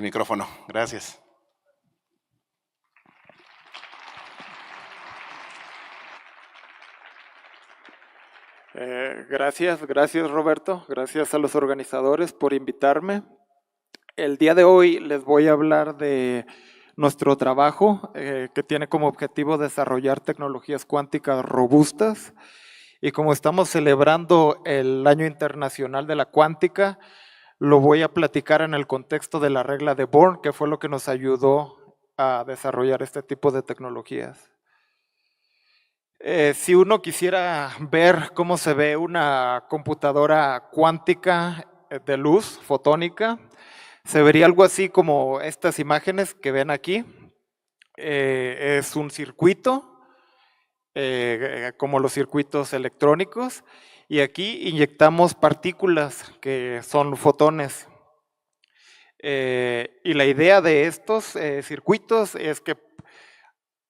el micrófono. Gracias. Gracias Roberto, gracias a los organizadores por invitarme. El día de hoy les voy a hablar de nuestro trabajo que tiene como objetivo desarrollar tecnologías cuánticas robustas, y como estamos celebrando el Año Internacional de la Cuántica, lo voy a platicar en el contexto de la regla de Born, que fue lo que nos ayudó a desarrollar este tipo de tecnologías. Si uno quisiera ver cómo se ve una computadora cuántica de luz fotónica, se vería algo así como estas imágenes que ven aquí. Es un circuito, como los circuitos electrónicos, y aquí inyectamos partículas que son fotones. Y la idea de estos circuitos es que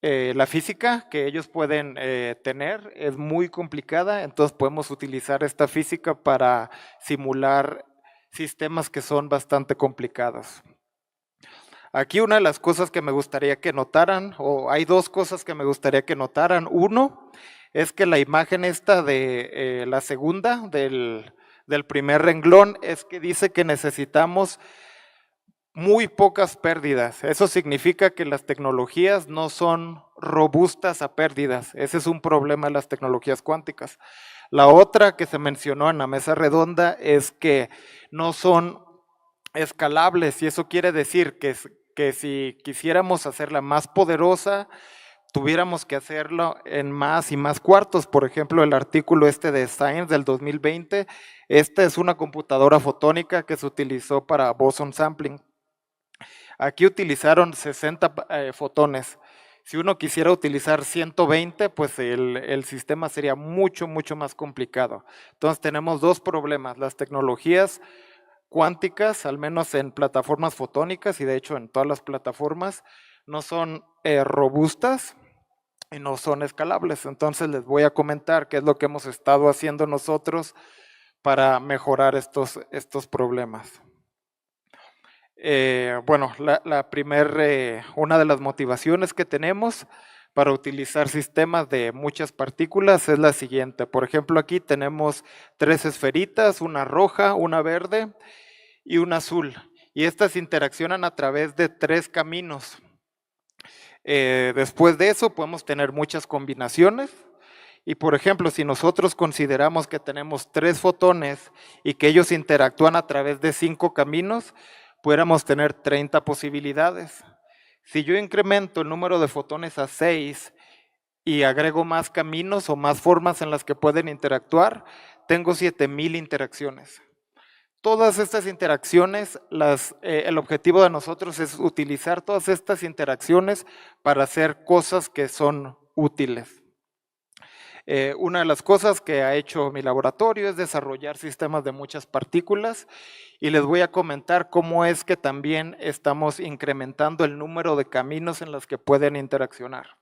la física que ellos pueden tener es muy complicada, entonces podemos utilizar esta física para simular sistemas que son bastante complicados. Aquí una de las cosas que me gustaría que notaran, o hay dos cosas que me gustaría que notaran. Uno es que la imagen esta de la segunda, del primer renglón, es que dice que necesitamos muy pocas pérdidas. Eso significa que las tecnologías no son robustas a pérdidas. Ese es un problema de las tecnologías cuánticas. La otra que se mencionó en la mesa redonda es que no son escalables, y eso quiere decir que si quisiéramos hacerla más poderosa, tuviéramos que hacerlo en más y más cuartos. Por ejemplo, el artículo este de Science del 2020, esta es una computadora fotónica que se utilizó para boson sampling. Aquí utilizaron 60 fotones. Si uno quisiera utilizar 120, pues el sistema sería mucho más complicado. Entonces tenemos dos problemas: las tecnologías cuánticas, al menos en plataformas fotónicas, y de hecho en todas las plataformas, no son robustas y no son escalables. Entonces les voy a comentar qué es lo que hemos estado haciendo nosotros para mejorar estos problemas. Bueno, una de las motivaciones que tenemos para utilizar sistemas de muchas partículas es la siguiente. Por ejemplo, aquí tenemos 3 esferitas, una roja, una verde y una azul, y estas interaccionan a través de 3 caminos. Después de eso podemos tener muchas combinaciones, y por ejemplo, si nosotros consideramos que tenemos 3 fotones y que ellos interactúan a través de 5 caminos, pudiéramos tener 30 posibilidades. Si yo incremento el número de fotones a 6 y agrego más caminos o más formas en las que pueden interactuar, tengo 7000 interacciones. Todas estas interacciones, el objetivo de nosotros es utilizar todas estas interacciones para hacer cosas que son útiles. Una de las cosas que ha hecho mi laboratorio es desarrollar sistemas de muchas partículas, y les voy a comentar cómo es que también estamos incrementando el número de caminos en los que pueden interaccionar.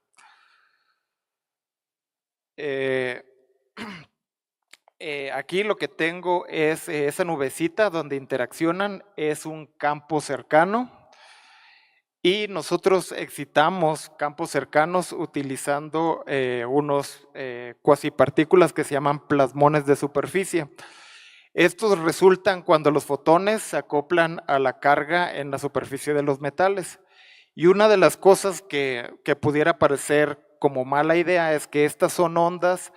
Aquí lo que tengo es esa nubecita donde interaccionan, es un campo cercano, y nosotros excitamos campos cercanos utilizando unos cuasipartículas que se llaman plasmones de superficie. Estos resultan cuando los fotones se acoplan a la carga en la superficie de los metales. Y una de las cosas que pudiera parecer como mala idea es que estas son ondas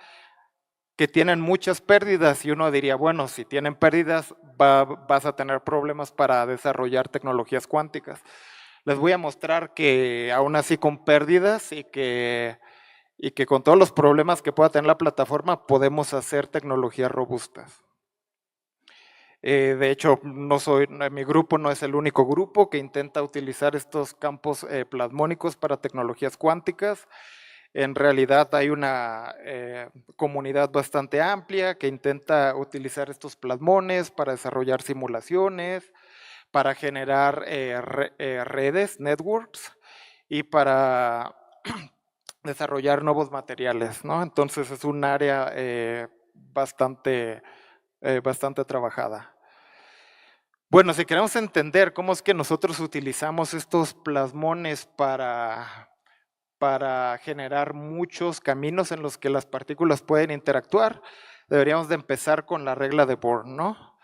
que tienen muchas pérdidas, y uno diría, bueno, si tienen pérdidas vas a tener problemas para desarrollar tecnologías cuánticas. Les voy a mostrar que aún así con pérdidas y que con todos los problemas que pueda tener la plataforma podemos hacer tecnologías robustas. De hecho, mi grupo no es el único grupo que intenta utilizar estos campos plasmónicos para tecnologías cuánticas. En realidad hay una comunidad bastante amplia que intenta utilizar estos plasmones para desarrollar simulaciones, para generar redes, networks, y para desarrollar nuevos materiales, ¿no? Entonces es un área bastante trabajada. Bueno, si queremos entender cómo es que nosotros utilizamos estos plasmones para generar muchos caminos en los que las partículas pueden interactuar, deberíamos de empezar con la regla de Born, ¿no?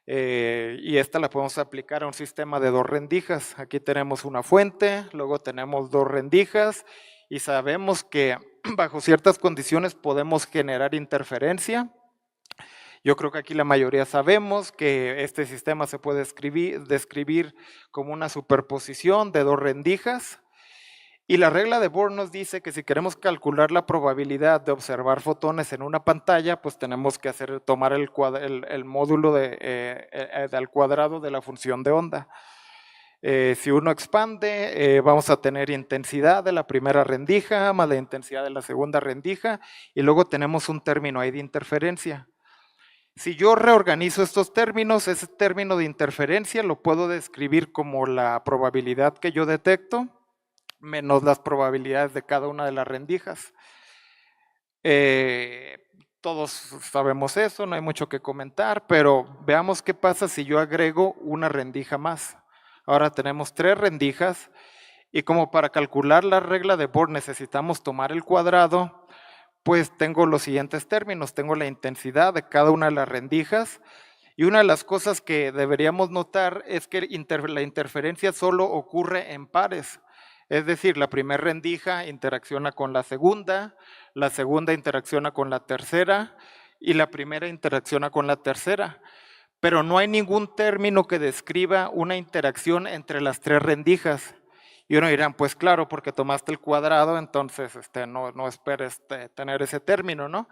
Y esta la podemos aplicar a un sistema de dos rendijas. Aquí tenemos una fuente, luego tenemos dos rendijas y sabemos que bajo ciertas condiciones podemos generar interferencia. Yo creo que aquí la mayoría sabemos que este sistema se puede describir como una superposición de dos rendijas. Y la regla de Bohr nos dice que si queremos calcular la probabilidad de observar fotones en una pantalla, pues tenemos que tomar el módulo al cuadrado de la función de onda. Si uno expande, vamos a tener intensidad de la primera rendija más la intensidad de la segunda rendija y luego tenemos un término ahí de interferencia. Si yo reorganizo estos términos, ese término de interferencia lo puedo describir como la probabilidad que yo detecto menos las probabilidades de cada una de las rendijas. Todos sabemos eso, no hay mucho que comentar, pero veamos qué pasa si yo agrego una rendija más. Ahora tenemos 3 rendijas y como para calcular la regla de Bohr necesitamos tomar el cuadrado, pues tengo los siguientes términos, tengo la intensidad de cada una de las rendijas y una de las cosas que deberíamos notar es que la interferencia solo ocurre en pares. Es decir, la primera rendija interacciona con la segunda interacciona con la tercera y la primera interacciona con la tercera. Pero no hay ningún término que describa una interacción entre las 3 rendijas. Y uno dirán, pues claro, porque tomaste el cuadrado, entonces no esperes tener ese término, ¿no?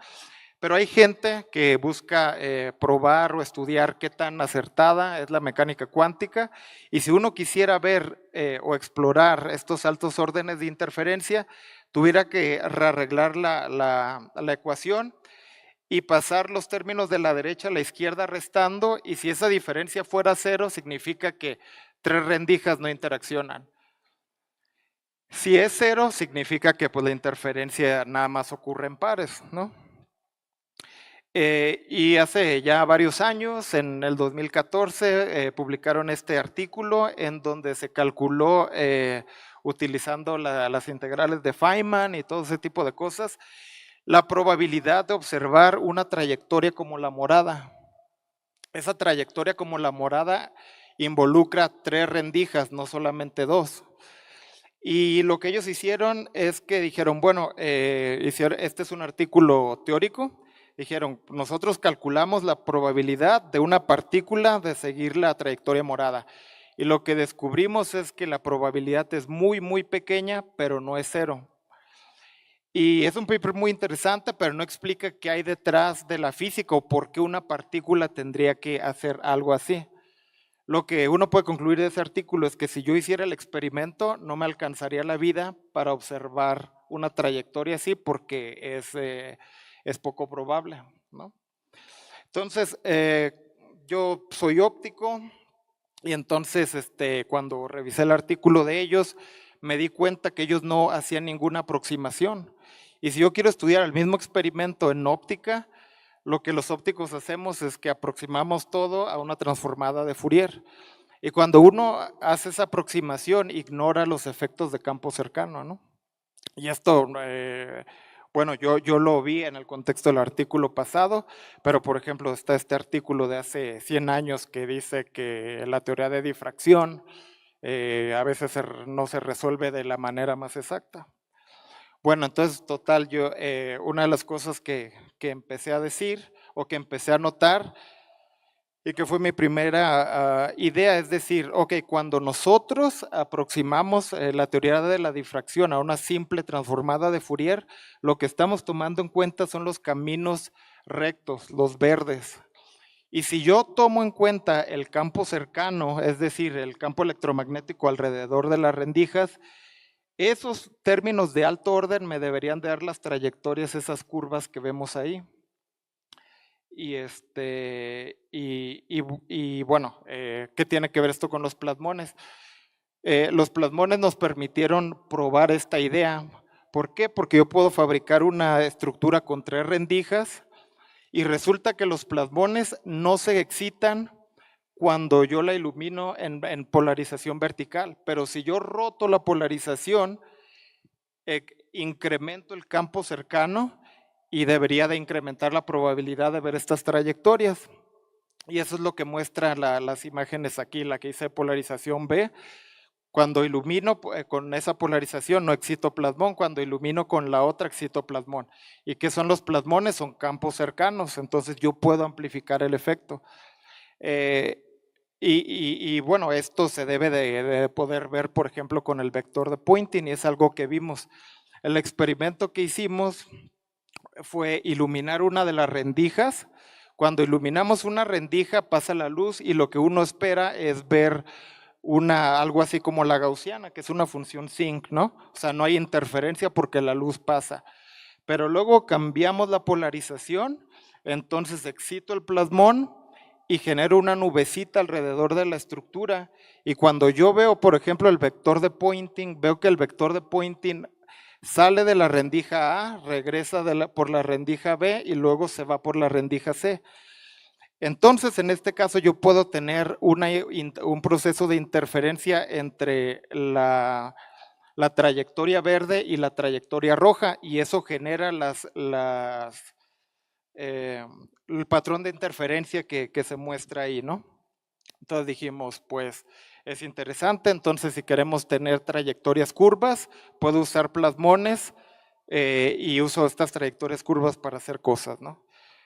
Pero hay gente que busca probar o estudiar qué tan acertada es la mecánica cuántica y si uno quisiera ver o explorar estos altos órdenes de interferencia, tuviera que rearreglar la ecuación y pasar los términos de la derecha a la izquierda restando y si esa diferencia fuera 0 significa que 3 rendijas no interaccionan. Si es 0 significa que pues, la interferencia nada más ocurre en pares, ¿no? Y hace ya varios años, en el 2014, publicaron este artículo en donde se calculó utilizando las integrales de Feynman y todo ese tipo de cosas, la probabilidad de observar una trayectoria como la morada. Esa trayectoria como la morada involucra 3 rendijas, no solamente 2. Y lo que ellos hicieron es que dijeron, bueno, este es un artículo teórico, dijeron, nosotros calculamos la probabilidad de una partícula de seguir la trayectoria morada. Y lo que descubrimos es que la probabilidad es muy, muy pequeña, pero no es 0. Y es un paper muy interesante, pero no explica qué hay detrás de la física o por qué una partícula tendría que hacer algo así. Lo que uno puede concluir de ese artículo es que si yo hiciera el experimento, no me alcanzaría la vida para observar una trayectoria así porque es poco probable, ¿no? Entonces, yo soy óptico y entonces cuando revisé el artículo de ellos, me di cuenta que ellos no hacían ninguna aproximación. Y si yo quiero estudiar el mismo experimento en óptica, lo que los ópticos hacemos es que aproximamos todo a una transformada de Fourier. Y cuando uno hace esa aproximación, ignora los efectos de campo cercano, ¿no? Y esto, bueno, yo lo vi en el contexto del artículo pasado, pero por ejemplo está este artículo de hace 100 años que dice que la teoría de difracción a veces no se resuelve de la manera más exacta. Bueno, entonces, total, una de las cosas que empecé a decir o que empecé a notar y que fue mi primera idea, es decir, ok, cuando nosotros aproximamos la teoría de la difracción a una simple transformada de Fourier, lo que estamos tomando en cuenta son los caminos rectos, los verdes. Y si yo tomo en cuenta el campo cercano, es decir, el campo electromagnético alrededor de las rendijas, esos términos de alto orden me deberían dar las trayectorias, esas curvas que vemos ahí. Y bueno, ¿qué tiene que ver esto con los plasmones? Los plasmones nos permitieron probar esta idea. ¿Por qué? Porque yo puedo fabricar una estructura con 3 rendijas y resulta que los plasmones no se excitan cuando yo la ilumino en polarización vertical, pero si yo roto la polarización, incremento el campo cercano y debería de incrementar la probabilidad de ver estas trayectorias. Y eso es lo que muestran las imágenes aquí, la que hice polarización B. Cuando ilumino con esa polarización no excito plasmón, cuando ilumino con la otra excito plasmón. ¿Y qué son los plasmones? Son campos cercanos, entonces yo puedo amplificar el efecto. Y bueno, esto se debe de poder ver, por ejemplo, con el vector de Poynting, y es algo que vimos. El experimento que hicimos fue iluminar una de las rendijas. Cuando iluminamos una rendija pasa la luz y lo que uno espera es ver algo así como la gaussiana, que es una función sinc, ¿no? O sea, no hay interferencia porque la luz pasa. Pero luego cambiamos la polarización, entonces excito el plasmón y genero una nubecita alrededor de la estructura. Y cuando yo veo, por ejemplo, el vector de Poynting, veo que el vector de Poynting sale de la rendija A, regresa por la rendija B y luego se va por la rendija C. Entonces, en este caso, yo puedo tener un proceso de interferencia entre la trayectoria verde y la trayectoria roja, y eso genera el patrón de interferencia que se muestra ahí, ¿no? Entonces dijimos, pues es interesante, entonces si queremos tener trayectorias curvas, puedo usar plasmones y uso estas trayectorias curvas para hacer cosas, ¿no?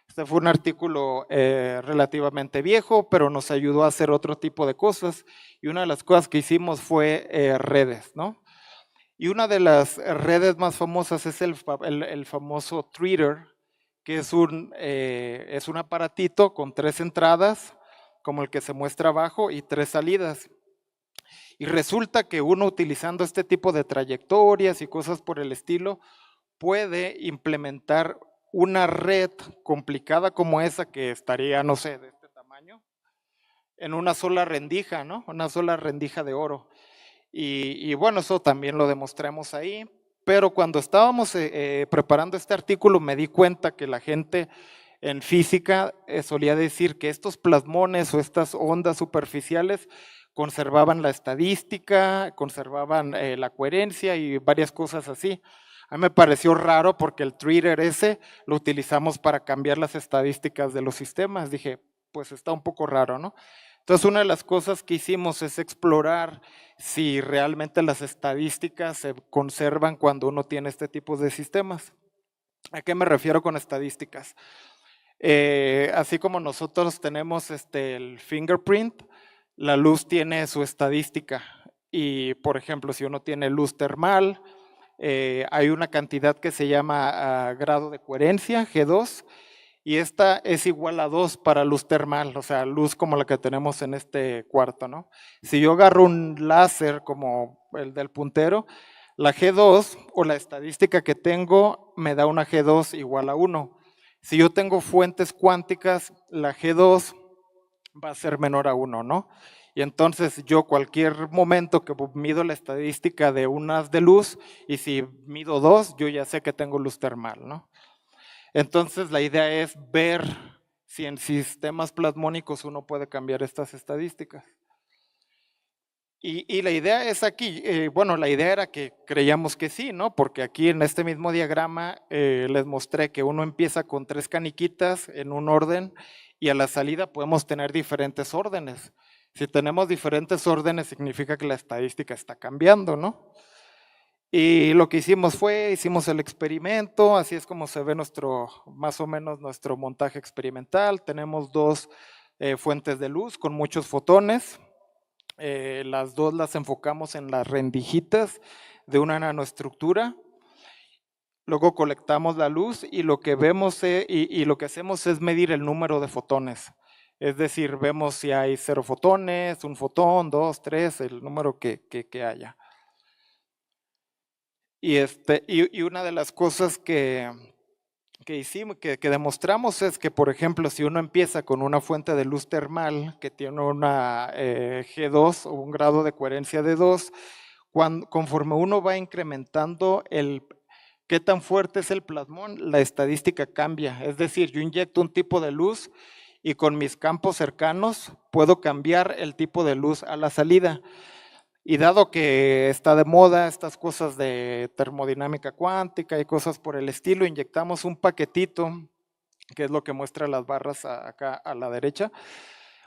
Este fue un artículo relativamente viejo, pero nos ayudó a hacer otro tipo de cosas, y una de las cosas que hicimos fue redes, ¿no? Y una de las redes más famosas es el famoso treater, que es un aparatito con 3 entradas, como el que se muestra abajo, y 3 salidas. Y resulta que uno utilizando este tipo de trayectorias y cosas por el estilo, puede implementar una red complicada como esa, que estaría, no sé, de este tamaño, en una sola rendija, ¿no? Una sola rendija de oro. Y bueno, eso también lo demostramos ahí, pero cuando estábamos preparando este artículo me di cuenta que la gente en física solía decir que estos plasmones o estas ondas superficiales conservaban la estadística, conservaban la coherencia y varias cosas así. A mí me pareció raro porque el treater ese lo utilizamos para cambiar las estadísticas de los sistemas. Dije, pues está un poco raro, ¿no? Entonces, una de las cosas que hicimos es explorar si realmente las estadísticas se conservan cuando uno tiene este tipo de sistemas. ¿A qué me refiero con estadísticas? Así como nosotros tenemos el fingerprint, la luz tiene su estadística. Y, por ejemplo, si uno tiene luz termal, hay una cantidad que se llama grado de coherencia, G2, y esta es igual a 2 para luz termal, o sea, luz como la que tenemos en este cuarto, ¿no? Si yo agarro un láser como el del puntero, la G2 o la estadística que tengo me da una G2 igual a 1. Si yo tengo fuentes cuánticas, la G2 va a ser menor a 1, ¿no? Y entonces yo cualquier momento que mido la estadística de un haz de luz, y si mido 2, yo ya sé que tengo luz termal, ¿no? Entonces la idea es ver si en sistemas plasmónicos uno puede cambiar estas estadísticas. Y la idea es aquí, bueno, la idea era que creíamos que sí, ¿no? Porque aquí en este mismo diagrama les mostré que uno empieza con 3 caniquitas en un orden y a la salida podemos tener diferentes órdenes. Si tenemos diferentes órdenes significa que la estadística está cambiando, ¿no? Y lo que hicimos el experimento, así es como se ve más o menos nuestro montaje experimental. Tenemos 2 fuentes de luz con muchos fotones. Las 2 las enfocamos en las rendijitas de una nanoestructura. Luego colectamos la luz y lo que vemos y lo que hacemos es medir el número de fotones. Es decir, vemos si hay 0 fotones, 1 fotón, 2, 3, el número que haya. Y una de las cosas que hicimos, que demostramos es que, por ejemplo, si uno empieza con una fuente de luz termal que tiene una G2 o un grado de coherencia de 2, conforme uno va incrementando qué tan fuerte es el plasmón, la estadística cambia. Es decir, yo inyecto un tipo de luz y con mis campos cercanos puedo cambiar el tipo de luz a la salida. Y dado que está de moda estas cosas de termodinámica cuántica y cosas por el estilo, inyectamos un paquetito, que es lo que muestra las barras acá a la derecha,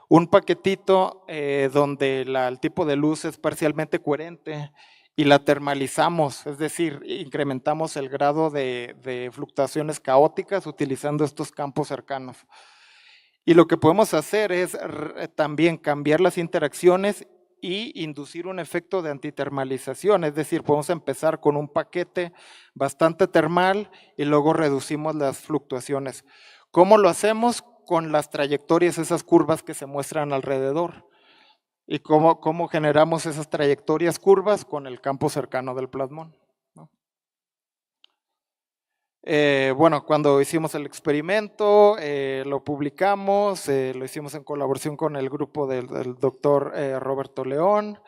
un paquetito donde el tipo de luz es parcialmente coherente y la termalizamos, es decir, incrementamos el grado de fluctuaciones caóticas utilizando estos campos cercanos. Y lo que podemos hacer es también cambiar las interacciones y inducir un efecto de antitermalización, es decir, podemos empezar con un paquete bastante termal y luego reducimos las fluctuaciones. ¿Cómo lo hacemos? Con las trayectorias, esas curvas que se muestran alrededor. ¿Y cómo generamos esas trayectorias curvas? Con el campo cercano del plasmón, ¿no? Bueno, cuando hicimos el experimento, lo publicamos, lo hicimos en colaboración con el grupo del doctor Roberto León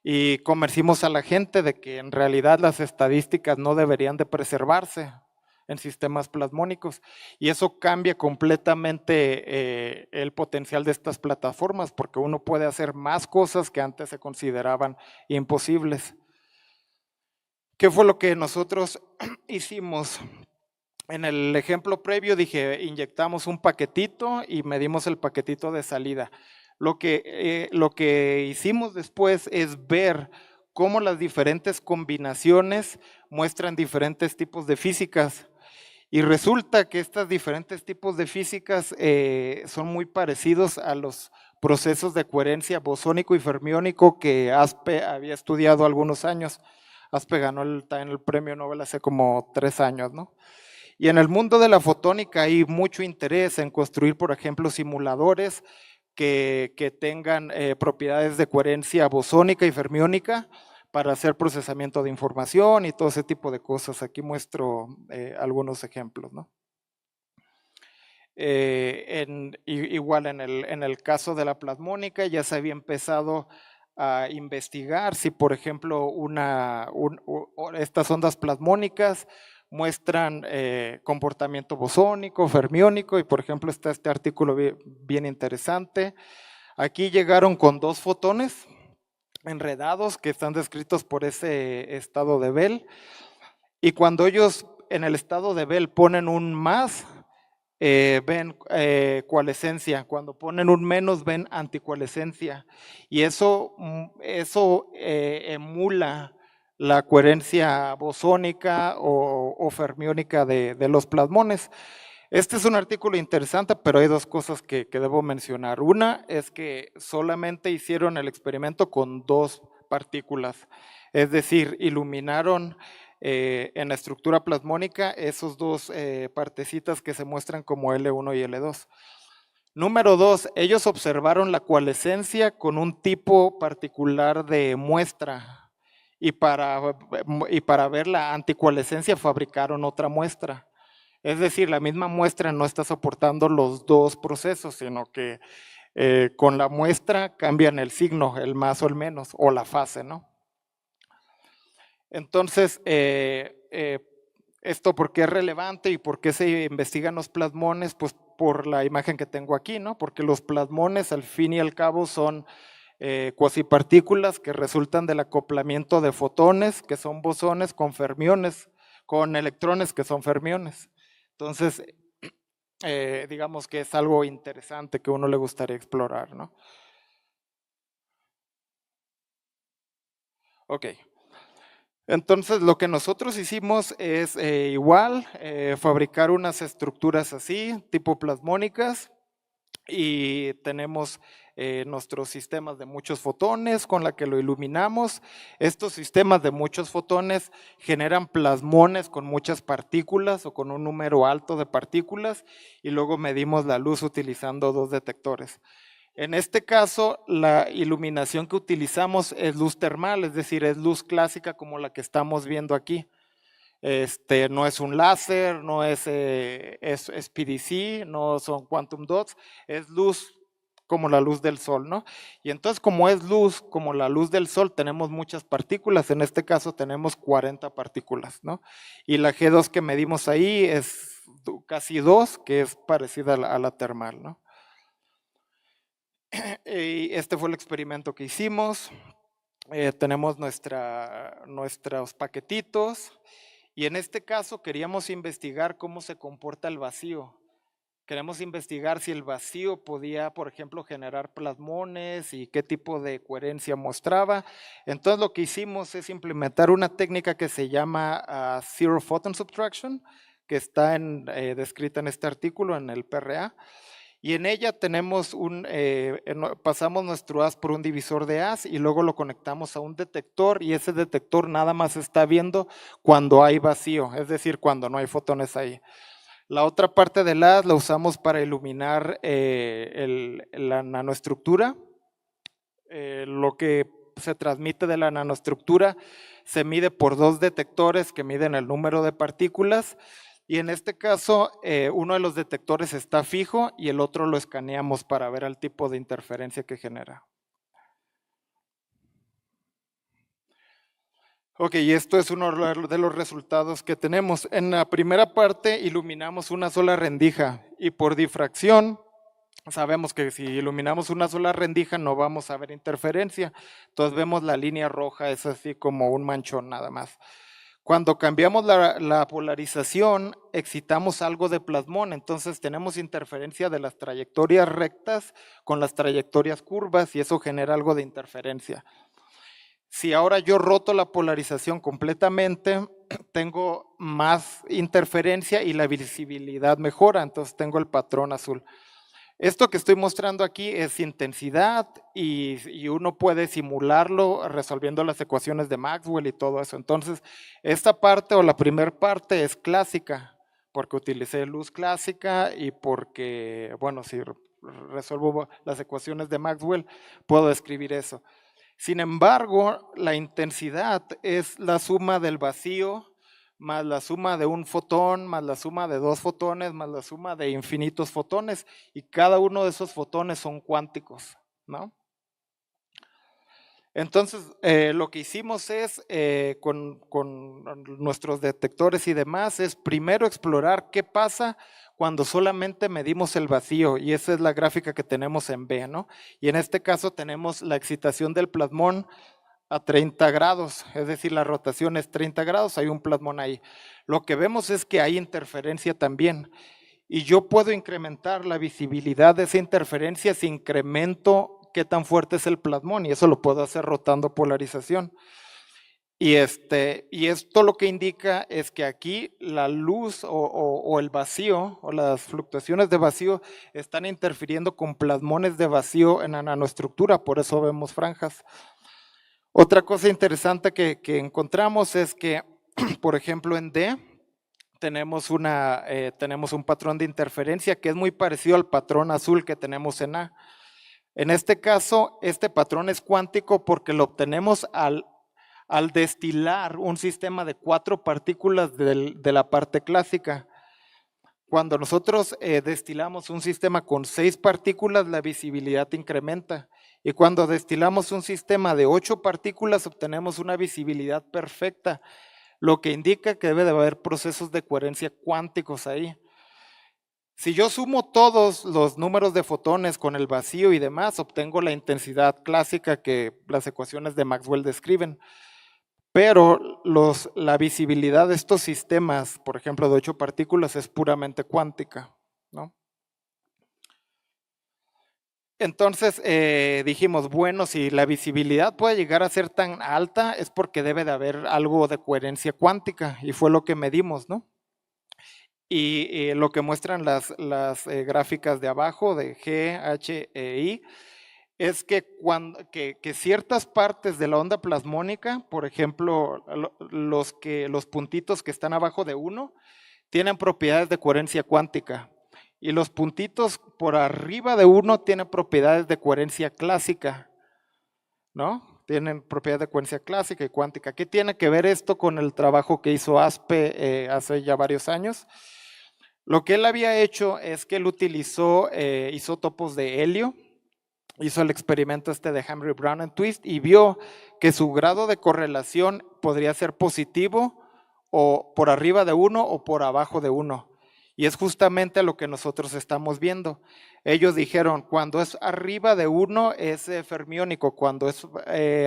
y convencimos a la gente de que en realidad las estadísticas no deberían de preservarse en sistemas plasmónicos y eso cambia completamente el potencial de estas plataformas porque uno puede hacer más cosas que antes se consideraban imposibles. ¿Qué fue lo que nosotros hicimos? En el ejemplo previo dije, inyectamos un paquetito y medimos el paquetito de salida. Lo que hicimos después es ver cómo las diferentes combinaciones muestran diferentes tipos de físicas. Y resulta que estos diferentes tipos de físicas son muy parecidos a los procesos de coherencia bosónico y fermiónico que Aspe había estudiado algunos años. Aspe ganó el premio Nobel hace como 3 años, ¿no? Y en el mundo de la fotónica hay mucho interés en construir, por ejemplo, simuladores que tengan propiedades de coherencia bosónica y fermiónica para hacer procesamiento de información y todo ese tipo de cosas. Aquí muestro algunos ejemplos, ¿no? Igual en el caso de la plasmónica ya se había empezado a investigar si, por ejemplo, estas ondas plasmónicas muestran comportamiento bosónico, fermiónico, y por ejemplo está este artículo bien interesante. Aquí llegaron con 2 fotones enredados que están descritos por ese estado de Bell, y cuando ellos en el estado de Bell ponen un más, ven coalescencia, cuando ponen un menos ven anticoalescencia, y eso emula la coherencia bosónica o fermiónica de los plasmones. Este es un artículo interesante, pero hay 2 cosas que debo mencionar. Una es que solamente hicieron el experimento con 2 partículas, es decir, iluminaron en la estructura plasmónica esos 2 partecitas que se muestran como L1 y L2. Número 2, ellos observaron la coalescencia con un tipo particular de muestra y para ver la anticoalescencia fabricaron otra muestra. Es decir, la misma muestra no está soportando los 2 procesos, sino que con la muestra cambian el signo, el más o el menos, o la fase, ¿no? Entonces, esto por qué es relevante y por qué se investigan los plasmones, pues por la imagen que tengo aquí, ¿no? Porque los plasmones al fin y al cabo son cuasipartículas que resultan del acoplamiento de fotones, que son bosones, con fermiones, con electrones, que son fermiones. Entonces, digamos que es algo interesante que a uno le gustaría explorar, ¿no? Ok. Entonces, lo que nosotros hicimos es igual, fabricar unas estructuras así, tipo plasmónicas, y tenemos nuestros sistemas de muchos fotones con la que lo iluminamos. Estos sistemas de muchos fotones generan plasmones con muchas partículas o con un número alto de partículas, y luego medimos la luz utilizando 2 detectores. En este caso, la iluminación que utilizamos es luz termal, es decir, es luz clásica como la que estamos viendo aquí. No es un láser, no es PDC, no son quantum dots, es luz como la luz del sol, ¿no? Y entonces, como es luz como la luz del sol, tenemos muchas partículas, en este caso tenemos 40 partículas, ¿no? Y la G2 que medimos ahí es casi 2, que es parecida a la termal, ¿no? Y este fue el experimento que hicimos. Tenemos nuestros paquetitos y en este caso queríamos investigar cómo se comporta el vacío. Queremos investigar si el vacío podía, por ejemplo, generar plasmones y qué tipo de coherencia mostraba. Entonces lo que hicimos es implementar una técnica que se llama Zero Photon Subtraction, que está descrita en este artículo en el PRA. Y en ella tenemos pasamos nuestro haz por un divisor de haz y luego lo conectamos a un detector y ese detector nada más está viendo cuando hay vacío, es decir, cuando no hay fotones ahí. La otra parte del haz la usamos para iluminar la nanoestructura. Lo que se transmite de la nanoestructura se mide por dos detectores que miden el número de partículas. Y en este caso, uno de los detectores está fijo y el otro lo escaneamos para ver el tipo de interferencia que genera. Ok, y esto es uno de los resultados que tenemos. En la primera parte iluminamos una sola rendija y por difracción sabemos que si iluminamos una sola rendija no vamos a ver interferencia. Entonces vemos la línea roja, es así como un manchón nada más. Cuando cambiamos la polarización, excitamos algo de plasmón, entonces tenemos interferencia de las trayectorias rectas con las trayectorias curvas y eso genera algo de interferencia. Si ahora yo roto la polarización completamente, tengo más interferencia y la visibilidad mejora, entonces tengo el patrón azul. Esto que estoy mostrando aquí es intensidad y uno puede simularlo resolviendo las ecuaciones de Maxwell y todo eso. Entonces, esta parte o la primera parte es clásica, porque utilicé luz clásica y porque, bueno, si resuelvo las ecuaciones de Maxwell, puedo escribir eso. Sin embargo, la intensidad es la suma del vacío más la suma de un fotón, más la suma de dos fotones, más la suma de infinitos fotones, y cada uno de esos fotones son cuánticos, ¿no? Entonces, lo que hicimos es, con nuestros detectores y demás, es primero explorar qué pasa cuando solamente medimos el vacío, y esa es la gráfica que tenemos en B, ¿no? Y en este caso tenemos la excitación del plasmón a 30 grados, es decir, la rotación es 30 grados, hay un plasmón ahí. Lo que vemos es que hay interferencia también, y yo puedo incrementar la visibilidad de esa interferencia si incremento qué tan fuerte es el plasmón, y eso lo puedo hacer rotando polarización. Y esto lo que indica es que aquí la luz o el vacío o las fluctuaciones de vacío están interfiriendo con plasmones de vacío en la nanoestructura, por eso vemos franjas. Otra cosa interesante que encontramos es que, por ejemplo, en D tenemos un patrón de interferencia que es muy parecido al patrón azul que tenemos en A. En este caso, este patrón es cuántico porque lo obtenemos al destilar un sistema de 4 partículas de la parte clásica. Cuando nosotros destilamos un sistema con 6 partículas, la visibilidad incrementa. Y cuando destilamos un sistema de 8 partículas, obtenemos una visibilidad perfecta, lo que indica que debe de haber procesos de coherencia cuánticos ahí. Si yo sumo todos los números de fotones con el vacío y demás, obtengo la intensidad clásica que las ecuaciones de Maxwell describen. Pero la visibilidad de estos sistemas, por ejemplo, de 8 partículas, es puramente cuántica, ¿no? Entonces dijimos, bueno, si la visibilidad puede llegar a ser tan alta, es porque debe de haber algo de coherencia cuántica, y fue lo que medimos, ¿no? Y lo que muestran las gráficas de abajo, de G, H e I, es que ciertas partes de la onda plasmónica, por ejemplo, los puntitos que están abajo de 1, tienen propiedades de coherencia cuántica, y los puntitos por arriba de 1 tienen propiedades de coherencia clásica, ¿no? Tienen propiedades de coherencia clásica y cuántica. ¿Qué tiene que ver esto con el trabajo que hizo Aspe hace ya varios años? Lo que él había hecho es que él utilizó isótopos de helio, hizo el experimento de Henry Brown and Twist y vio que su grado de correlación podría ser positivo o por arriba de 1 o por abajo de 1. Y es justamente lo que nosotros estamos viendo. Ellos dijeron, cuando es arriba de 1 es fermiónico, cuando es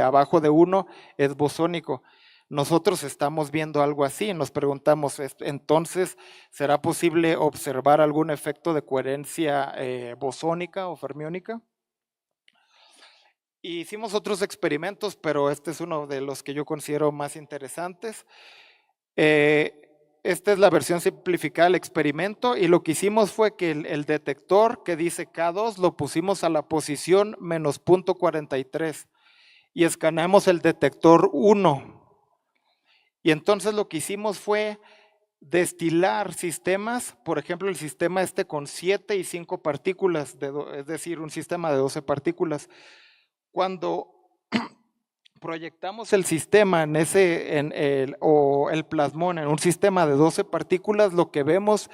abajo de 1 es bosónico. Nosotros estamos viendo algo así, nos preguntamos, entonces, ¿será posible observar algún efecto de coherencia bosónica o fermiónica? Y hicimos otros experimentos, pero este es uno de los que yo considero más interesantes. Esta es la versión simplificada del experimento y lo que hicimos fue que el detector que dice K2 lo pusimos a la posición menos 0.43 y escaneamos el detector 1. Y entonces lo que hicimos fue destilar sistemas, por ejemplo el sistema con 7 y 5 partículas, es decir, un sistema de 12 partículas. Cuando proyectamos el sistema o el plasmón en un sistema de 12 partículas, lo que vemos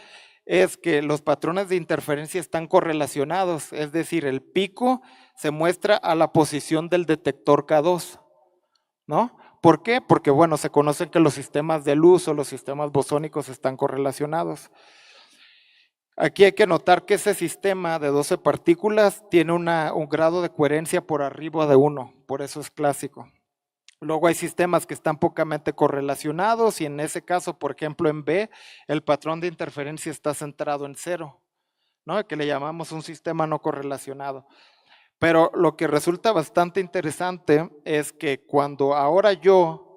es que los patrones de interferencia están correlacionados, es decir, el pico se muestra a la posición del detector K2, ¿no? ¿Por qué? Porque, bueno, se conocen que los sistemas de luz o los sistemas bosónicos están correlacionados. Aquí hay que notar que ese sistema de 12 partículas tiene un grado de coherencia por arriba de 1, por eso es clásico. Luego hay sistemas que están pocamente correlacionados y en ese caso, por ejemplo, en B, el patrón de interferencia está centrado en 0, ¿no? Que le llamamos un sistema no correlacionado. Pero lo que resulta bastante interesante es que cuando ahora yo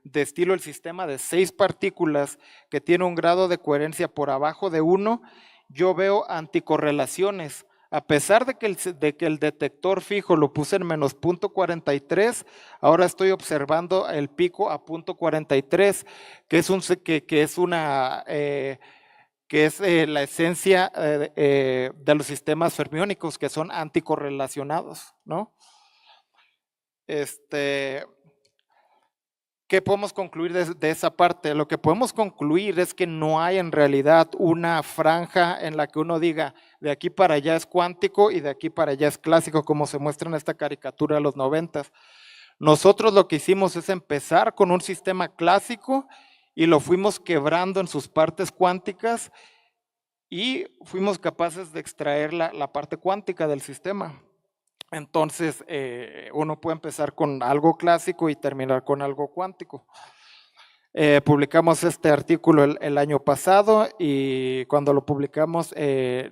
destilo el sistema de 6 partículas que tiene un grado de coherencia por abajo de 1, yo veo anticorrelaciones. A pesar de que el detector fijo lo puse en menos 0.43, ahora estoy observando el pico a 0.43, que es la esencia de los sistemas fermiónicos, que son anticorrelacionados, ¿no? ¿Qué podemos concluir de esa parte? Lo que podemos concluir es que no hay en realidad una franja en la que uno diga de aquí para allá es cuántico y de aquí para allá es clásico, como se muestra en esta caricatura de los 90. Nosotros lo que hicimos es empezar con un sistema clásico y lo fuimos quebrando en sus partes cuánticas y fuimos capaces de extraer la parte cuántica del sistema. Entonces, uno puede empezar con algo clásico y terminar con algo cuántico. Publicamos este artículo el año pasado y cuando lo publicamos,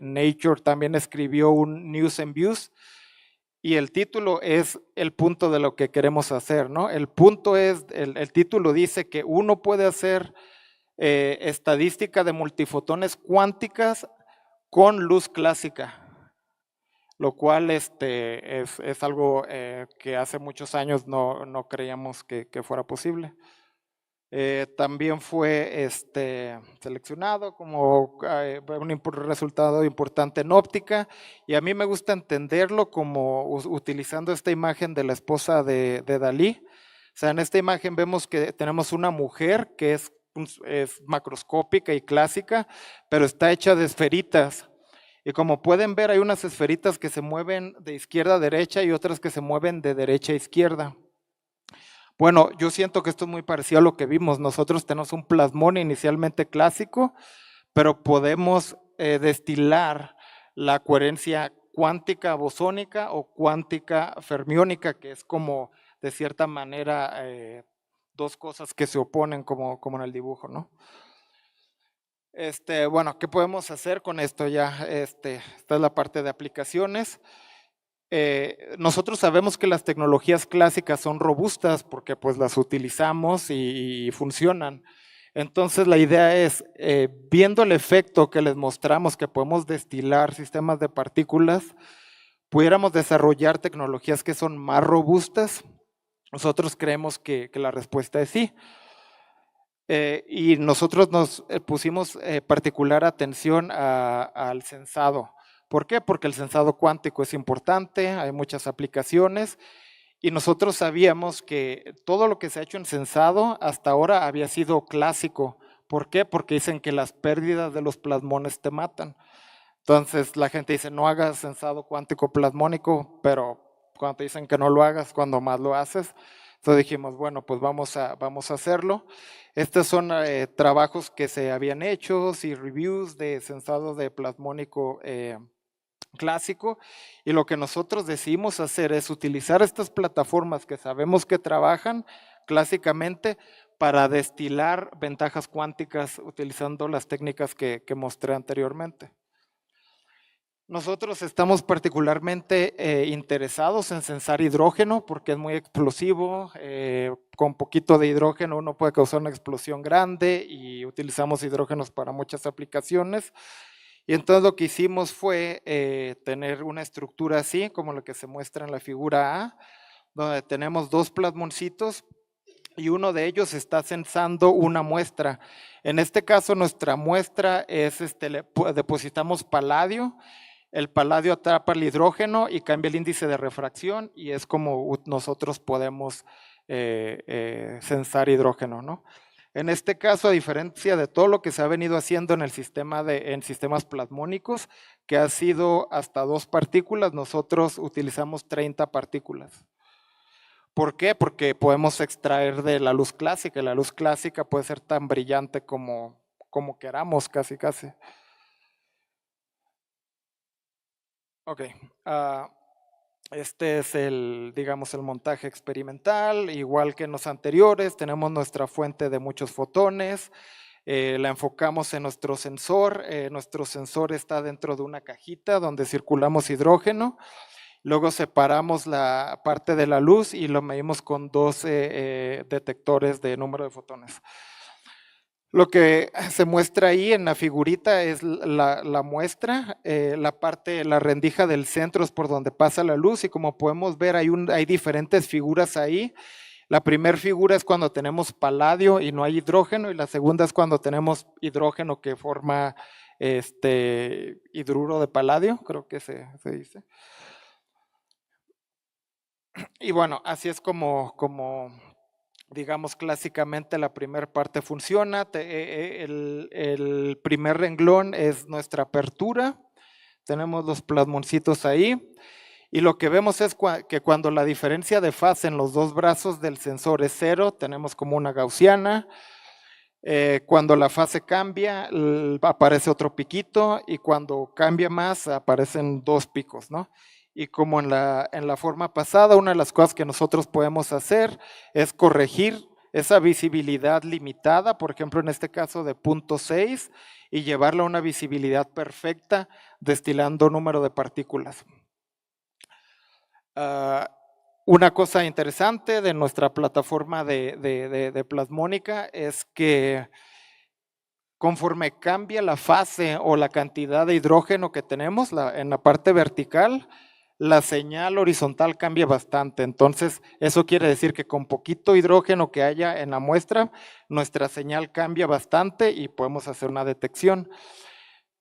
Nature también escribió un News and Views y el título es el punto de lo que queremos hacer, ¿no? El punto es, el título dice que uno puede hacer estadística de multifotones cuánticas con luz clásica, lo cual es algo que hace muchos años no creíamos que fuera posible. También fue seleccionado como un resultado importante en óptica y a mí me gusta entenderlo como utilizando esta imagen de la esposa de Dalí. O sea, en esta imagen vemos que tenemos una mujer que es macroscópica y clásica, pero está hecha de esferitas. Y como pueden ver, hay unas esferitas que se mueven de izquierda a derecha y otras que se mueven de derecha a izquierda. Bueno, yo siento que esto es muy parecido a lo que vimos. Nosotros tenemos un plasmón inicialmente clásico, pero podemos destilar la coherencia cuántica bosónica o cuántica fermiónica, que es como, de cierta manera, dos cosas que se oponen como en el dibujo, ¿no? Bueno, ¿qué podemos hacer con esto ya? Esta es la parte de aplicaciones. Nosotros sabemos que las tecnologías clásicas son robustas porque pues las utilizamos y funcionan. Entonces la idea es, viendo el efecto que les mostramos que podemos destilar sistemas de partículas, pudiéramos desarrollar tecnologías que son más robustas. Nosotros creemos que la respuesta es sí. Y nosotros nos pusimos particular atención al sensado. ¿Por qué? Porque el sensado cuántico es importante, hay muchas aplicaciones y nosotros sabíamos que todo lo que se ha hecho en sensado hasta ahora había sido clásico. ¿Por qué? Porque dicen que las pérdidas de los plasmones te matan. Entonces la gente dice no hagas sensado cuántico plasmónico, pero cuando te dicen que no lo hagas, cuando más lo haces. Entonces dijimos, bueno, pues vamos a hacerlo. Estos son trabajos que se habían hecho y reviews de sensado de plasmónico clásico, y lo que nosotros decidimos hacer es utilizar estas plataformas que sabemos que trabajan clásicamente para destilar ventajas cuánticas utilizando las técnicas que mostré anteriormente. Nosotros estamos particularmente interesados en censar hidrógeno porque es muy explosivo. Con poquito de hidrógeno uno puede causar una explosión grande y utilizamos hidrógenos para muchas aplicaciones. Y entonces lo que hicimos fue tener una estructura así, como la que se muestra en la figura A, donde tenemos dos plasmoncitos y uno de ellos está censando una muestra. En este caso nuestra muestra es, depositamos paladio. El paladio atrapa el hidrógeno y cambia el índice de refracción y es como nosotros podemos censar hidrógeno, ¿no? En este caso, a diferencia de todo lo que se ha venido haciendo en el sistema en sistemas plasmónicos, que ha sido hasta 2 partículas, nosotros utilizamos 30 partículas. ¿Por qué? Porque podemos extraer de la luz clásica, y la luz clásica puede ser tan brillante como queramos, casi. Ok, este es digamos, el montaje experimental, igual que en los anteriores, tenemos nuestra fuente de muchos fotones, la enfocamos en nuestro sensor está dentro de una cajita donde circulamos hidrógeno, luego separamos la parte de la luz y lo medimos con 12 detectores de número de fotones. Lo que se muestra ahí en la figurita es la muestra, la rendija del centro es por donde pasa la luz y como podemos ver hay diferentes figuras ahí. La primera figura es cuando tenemos paladio y no hay hidrógeno y la segunda es cuando tenemos hidrógeno que forma hidruro de paladio, creo que se dice. Y bueno, así es como digamos, clásicamente la primera parte funciona. El primer renglón es nuestra apertura. Tenemos los plasmoncitos ahí. Y lo que vemos es que cuando la diferencia de fase en los dos brazos del sensor es 0, tenemos como una gaussiana. Cuando la fase cambia, aparece otro piquito. Y cuando cambia más, aparecen 2 picos, ¿no? Y como en la forma pasada, una de las cosas que nosotros podemos hacer es corregir esa visibilidad limitada, por ejemplo, en este caso de 0.6, y llevarla a una visibilidad perfecta destilando número de partículas. Una cosa interesante de nuestra plataforma de plasmónica es que conforme cambia la fase o la cantidad de hidrógeno que tenemos en la parte vertical, la señal horizontal cambia bastante. Entonces, eso quiere decir que con poquito hidrógeno que haya en la muestra, nuestra señal cambia bastante y podemos hacer una detección.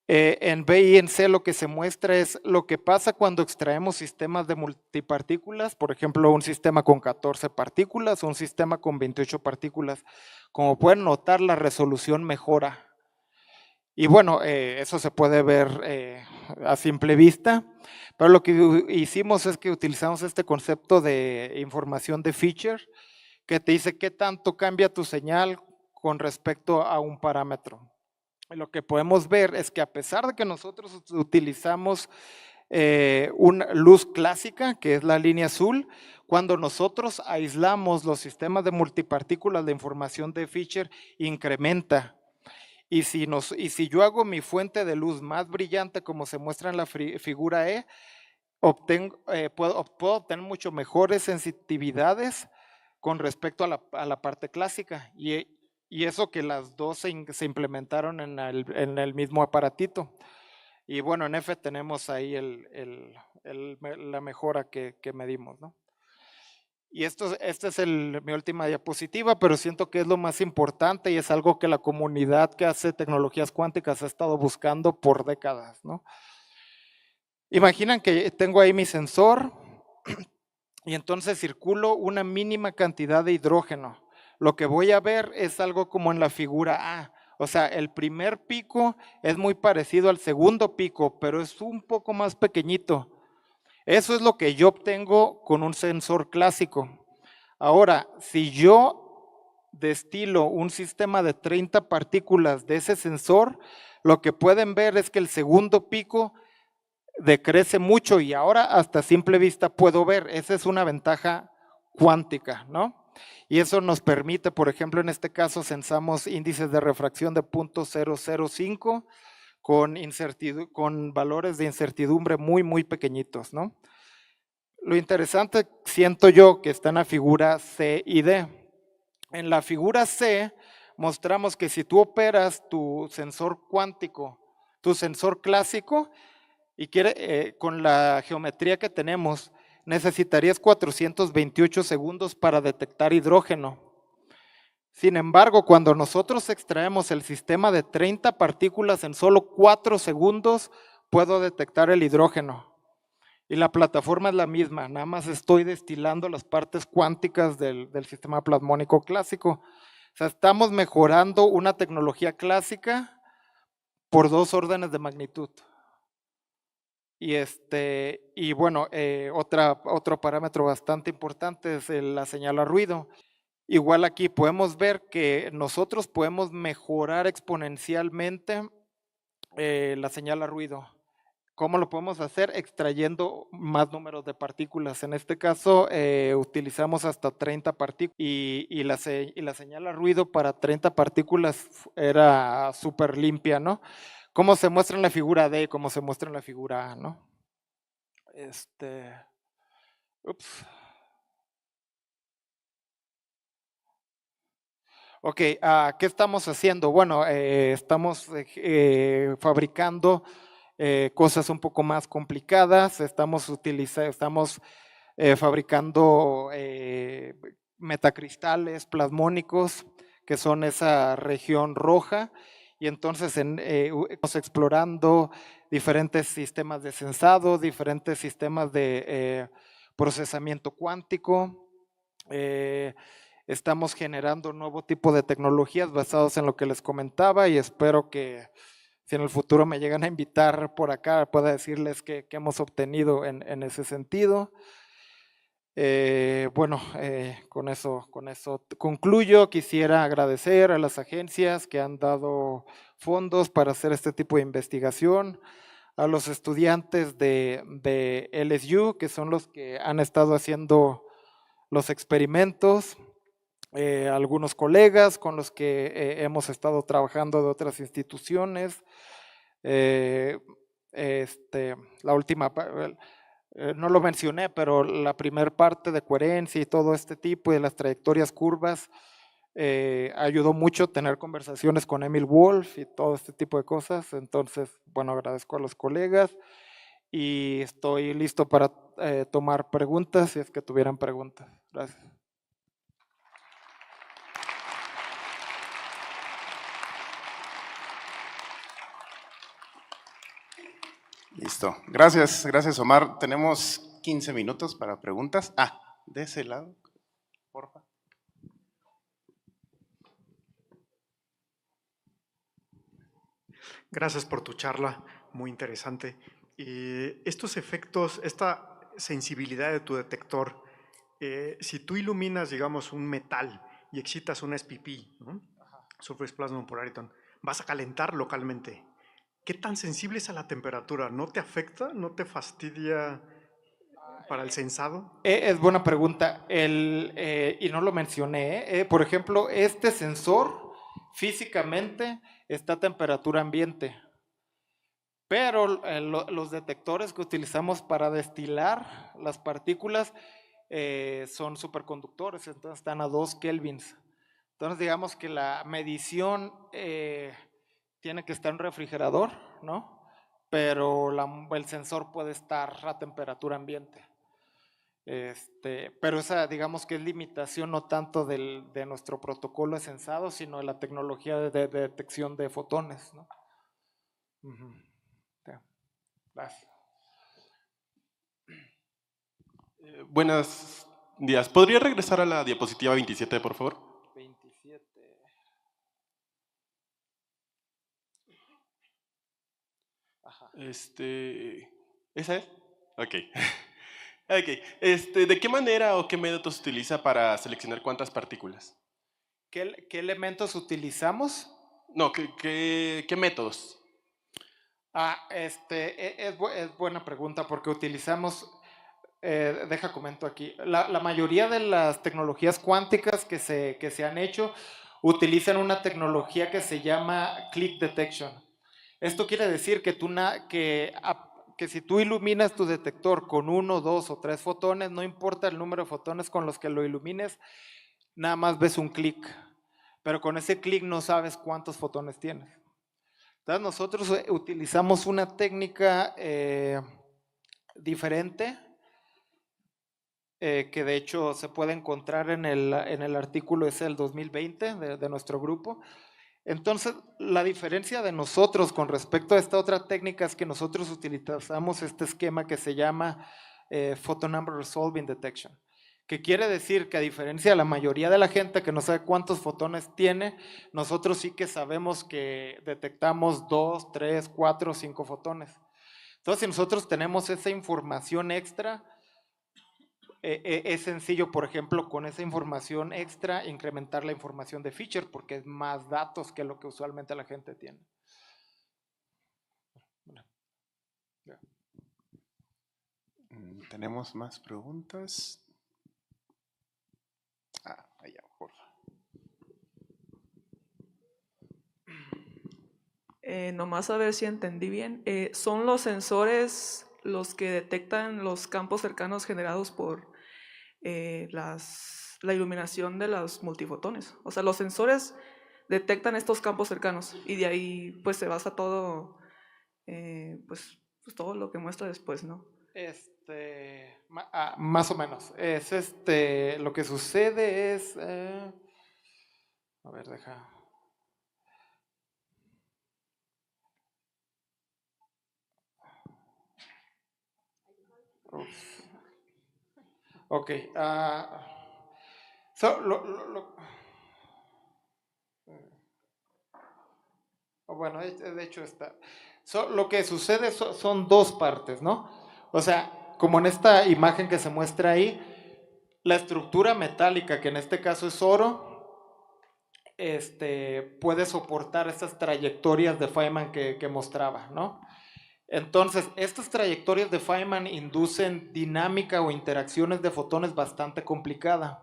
En B y en C lo que se muestra es lo que pasa cuando extraemos sistemas de multipartículas, por ejemplo, un sistema con 14 partículas o un sistema con 28 partículas. Como pueden notar, la resolución mejora. Y bueno, eso se puede ver a simple vista, pero lo que hicimos es que utilizamos este concepto de información de feature, que te dice qué tanto cambia tu señal con respecto a un parámetro. Y lo que podemos ver es que a pesar de que nosotros utilizamos una luz clásica, que es la línea azul, cuando nosotros aislamos los sistemas de multipartículas, la información de Fischer incrementa. Y si yo hago mi fuente de luz más brillante, como se muestra en la figura E, puedo obtener mucho mejores sensitividades con respecto a la parte clásica. Y eso que las dos se implementaron en el mismo aparatito. Y bueno, en F tenemos ahí la mejora que medimos, ¿no? Y esta es mi última diapositiva, pero siento que es lo más importante y es algo que la comunidad que hace tecnologías cuánticas ha estado buscando por décadas, ¿no? Imaginan que tengo ahí mi sensor y entonces circulo una mínima cantidad de hidrógeno. Lo que voy a ver es algo como en la figura A. O sea, el primer pico es muy parecido al segundo pico, pero es un poco más pequeñito. Eso es lo que yo obtengo con un sensor clásico. Ahora, si yo destilo un sistema de 30 partículas de ese sensor, lo que pueden ver es que el segundo pico decrece mucho y ahora hasta a simple vista puedo ver. Esa es una ventaja cuántica, ¿no? Y eso nos permite, por ejemplo, en este caso censamos índices de refracción de 0.005 con valores de incertidumbre muy, muy pequeñitos, ¿no? Lo interesante, siento yo, que está en la figura C y D. En la figura C mostramos que si tú operas tu sensor cuántico, tu sensor clásico, y con la geometría que tenemos, necesitarías 428 segundos para detectar hidrógeno. Sin embargo, cuando nosotros extraemos el sistema de 30 partículas en solo 4 segundos, puedo detectar el hidrógeno. Y la plataforma es la misma, nada más estoy destilando las partes cuánticas del sistema plasmónico clásico. O sea, estamos mejorando una tecnología clásica por 2 órdenes de magnitud. Y bueno, otro parámetro bastante importante es la señal a ruido. Igual aquí podemos ver que nosotros podemos mejorar exponencialmente la señal a ruido. ¿Cómo lo podemos hacer? Extrayendo más números de partículas. En este caso utilizamos hasta 30 partículas y la señal a ruido para 30 partículas era súper limpia, ¿no? ¿Cómo se muestra en la figura D? ¿Cómo se muestra en la figura A, ¿no? Ups. Ok, ¿qué estamos haciendo? Bueno, estamos fabricando cosas un poco más complicadas, estamos fabricando metacristales plasmónicos, que son esa región roja, y entonces estamos explorando diferentes sistemas de sensado, diferentes sistemas de procesamiento cuántico. Estamos generando un nuevo tipo de tecnologías basados en lo que les comentaba y espero que si en el futuro me llegan a invitar por acá pueda decirles qué hemos obtenido en ese sentido. Bueno, con eso concluyo. Quisiera agradecer a las agencias que han dado fondos para hacer este tipo de investigación, a los estudiantes de LSU, que son los que han estado haciendo los experimentos, algunos colegas con los que hemos estado trabajando de otras instituciones. La última, no lo mencioné, pero la primera parte de coherencia y todo este tipo de las trayectorias curvas ayudó mucho tener conversaciones con Emil Wolf y todo este tipo de cosas. Entonces, bueno, agradezco a los colegas y estoy listo para tomar preguntas si es que tuvieran preguntas. Gracias. Listo. Gracias Omar. Tenemos 15 minutos para preguntas. De ese lado, porfa. Gracias por tu charla, muy interesante. Estos efectos, esta sensibilidad de tu detector, si tú iluminas, digamos, un metal y excitas un SPP, ¿no? Surface Plasmon Polariton, vas a calentar localmente. ¿Qué tan sensible es a la temperatura? ¿No te afecta? ¿No te fastidia para el sensado? Es buena pregunta. Y no lo mencioné. Por ejemplo, este sensor físicamente está a temperatura ambiente, pero los detectores que utilizamos para destilar las partículas son superconductores, entonces están a 2 kelvins. Entonces digamos que la medición tiene que estar en refrigerador, ¿no? Pero el sensor puede estar a temperatura ambiente. Pero esa, digamos que es limitación no tanto de nuestro protocolo de sensado, sino de la tecnología de detección de fotones, ¿no? Uh-huh. Gracias. Buenos días. ¿Podría regresar a la diapositiva 27, por favor? 27. Ajá. ¿Esa es? Ok. Ok. ¿De qué manera o qué métodos se utiliza para seleccionar cuántas partículas? ¿Qué elementos utilizamos? No, ¿qué métodos? Es buena pregunta porque utilizamos, deja comento aquí, la mayoría de las tecnologías cuánticas que se han hecho utilizan una tecnología que se llama click detection. Esto quiere decir que, que si tú iluminas tu detector con 1, 2 o 3 fotones, no importa el número de fotones con los que lo ilumines, nada más ves un clic, pero con ese clic no sabes cuántos fotones tienes. Entonces nosotros utilizamos una técnica diferente, que de hecho se puede encontrar en el artículo ese del 2020 de nuestro grupo. Entonces, la diferencia de nosotros con respecto a esta otra técnica es que nosotros utilizamos este esquema que se llama Photon Number Resolving Detection, que quiere decir que a diferencia de la mayoría de la gente que no sabe cuántos fotones tiene, nosotros sí que sabemos que detectamos 2, 3, 4, 5 fotones. Entonces, si nosotros tenemos esa información extra, es sencillo, por ejemplo, con esa información extra, incrementar la información de feature, porque es más datos que lo que usualmente la gente tiene. ¿Tenemos más preguntas? Allá, por favor. Nomás a ver si entendí bien. ¿Son los sensores los que detectan los campos cercanos generados por la iluminación de los multifotones? O sea, los sensores detectan estos campos cercanos y de ahí pues se basa todo, pues todo lo que muestra después, ¿no? Más o menos. Lo que sucede es, a ver, deja. Ups. Ok. Bueno, de hecho está. Lo que sucede son dos partes, ¿no? O sea, como en esta imagen que se muestra ahí, la estructura metálica, que en este caso es oro, puede soportar estas trayectorias de Feynman que mostraba, ¿no? Entonces, estas trayectorias de Feynman inducen dinámica o interacciones de fotones bastante complicada.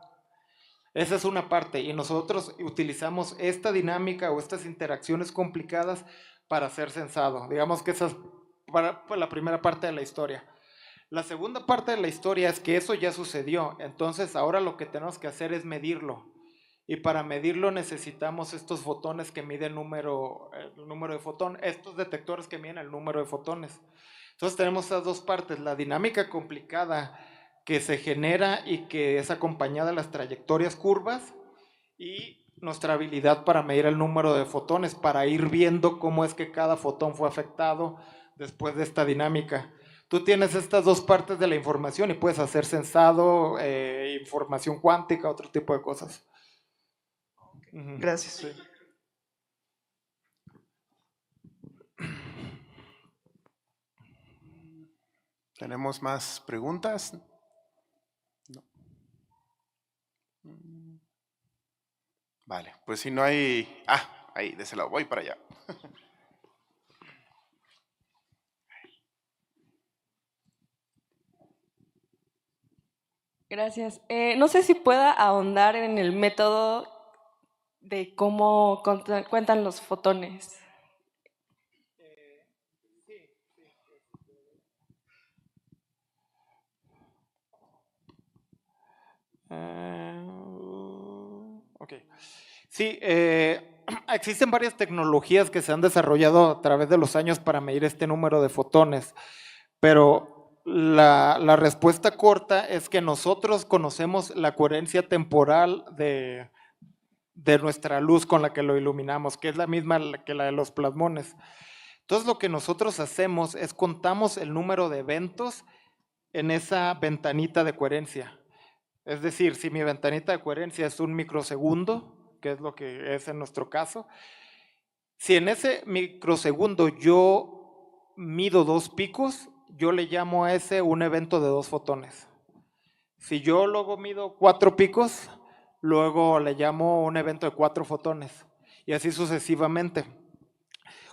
Esa es una parte, y nosotros utilizamos esta dinámica o estas interacciones complicadas para hacer sensado. Digamos que esa es para la primera parte de la historia. La segunda parte de la historia es que eso ya sucedió, entonces ahora lo que tenemos que hacer es medirlo. Y para medirlo necesitamos estos fotones que miden el número de fotones, estos detectores que miden el número de fotones. Entonces tenemos esas dos partes, la dinámica complicada que se genera y que es acompañada de las trayectorias curvas, y nuestra habilidad para medir el número de fotones, para ir viendo cómo es que cada fotón fue afectado después de esta dinámica. Tú tienes estas dos partes de la información y puedes hacer sensado, información cuántica, otro tipo de cosas. Gracias. Sí. ¿Tenemos más preguntas? No. Vale, pues si no hay... ahí, de ese lado, voy para allá. Gracias. No sé si pueda ahondar en el método de cómo cuentan los fotones. Ok. Sí, existen varias tecnologías que se han desarrollado a través de los años para medir este número de fotones, pero la respuesta corta es que nosotros conocemos la coherencia temporal de nuestra luz con la que lo iluminamos, que es la misma que la de los plasmones. Entonces lo que nosotros hacemos es contamos el número de eventos en esa ventanita de coherencia. Es decir, si mi ventanita de coherencia es un microsegundo, que es lo que es en nuestro caso, si en ese microsegundo yo mido 2 picos, yo le llamo a ese un evento de 2 fotones. Si yo luego mido 4 picos, luego le llamo un evento de 4 fotones, y así sucesivamente.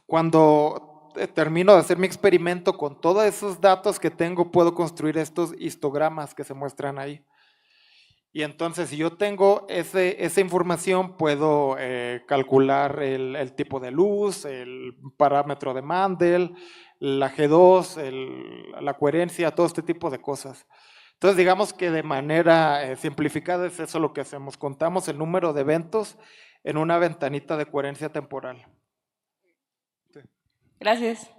Cuando termino de hacer mi experimento con todos esos datos que tengo, puedo construir estos histogramas que se muestran ahí. Y entonces, si yo tengo esa información, puedo calcular el tipo de luz, el parámetro de Mandel, la G2, la coherencia, todo este tipo de cosas. Entonces, digamos que de manera simplificada es eso lo que hacemos. Contamos el número de eventos en una ventanita de coherencia temporal. Gracias.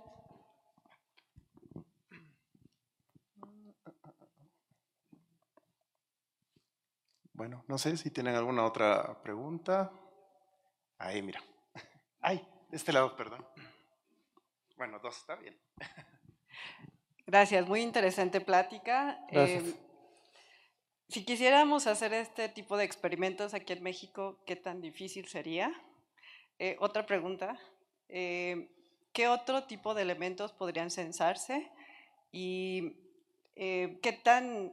Bueno, no sé si tienen alguna otra pregunta. Ahí, mira. Ay, de este lado, perdón. Bueno, dos, está bien. Gracias, muy interesante plática. Gracias. Si quisiéramos hacer este tipo de experimentos aquí en México, ¿qué tan difícil sería? Otra pregunta, ¿qué otro tipo de elementos podrían censarse? ¿Y qué tan